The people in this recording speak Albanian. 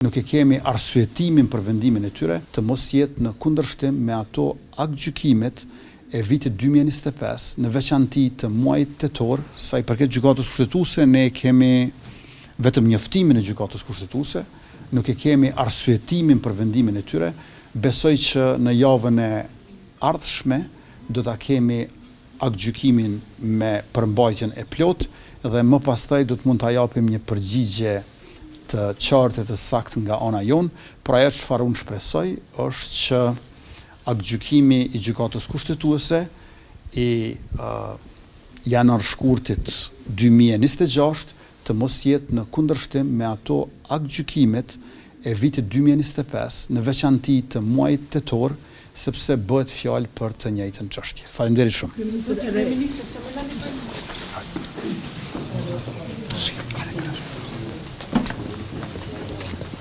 Nuk e kemi arsyetimin për vendimin e tyre të mos jetë në kundërshtim me ato aktgjykimet e vitit 2025, në veçanti të muajit tetor, sa i përket gjykatës kushtetuese, ne kemi vetëm njoftimin e gjykatës kushtetuese, nuk e kemi arsyetimin për vendimin e tyre. Besoj që në javën e ardhshme do ta kemi aktgjykimin me përmbajtjen e plot dhe më pastaj do të mund ta japim një përgjigje të qartë të saktë nga ana jon, por ajo çfarë unë shpresoj është që aktgjykimi i gjykatës kushtetuese i janar-shkurtit 2026 të mos jetë në kundërshtim me ato aktgjykimet e vitit 2025, në veçanti të muajit tetor, sepse bëhet fjalë për të njëjtën çështje. Faleminderit shumë.